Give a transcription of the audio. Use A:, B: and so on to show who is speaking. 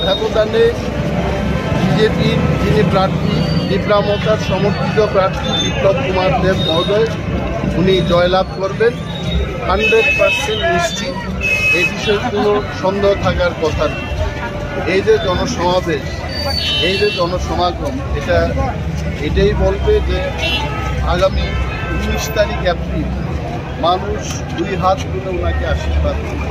A: ব্যবধানে বিজেপির যিনি প্রার্থী বিপ্লবতার সমর্থিত প্রার্থী বিপ্লব কুমার দেব মহোদয় উনি জয়লাভ করবেন 100% নিশ্চিত। এই বিষয়ে কোনো সন্দেহ থাকার কথা নেই। এই যে জনসমাবেশ, এই যে জনসমাগম, এটাই বলবে যে আগামী 19 তারিখ এপ্রিল মানুষ দুই হাত তুলে ওনাকে আশীর্বাদ করবে।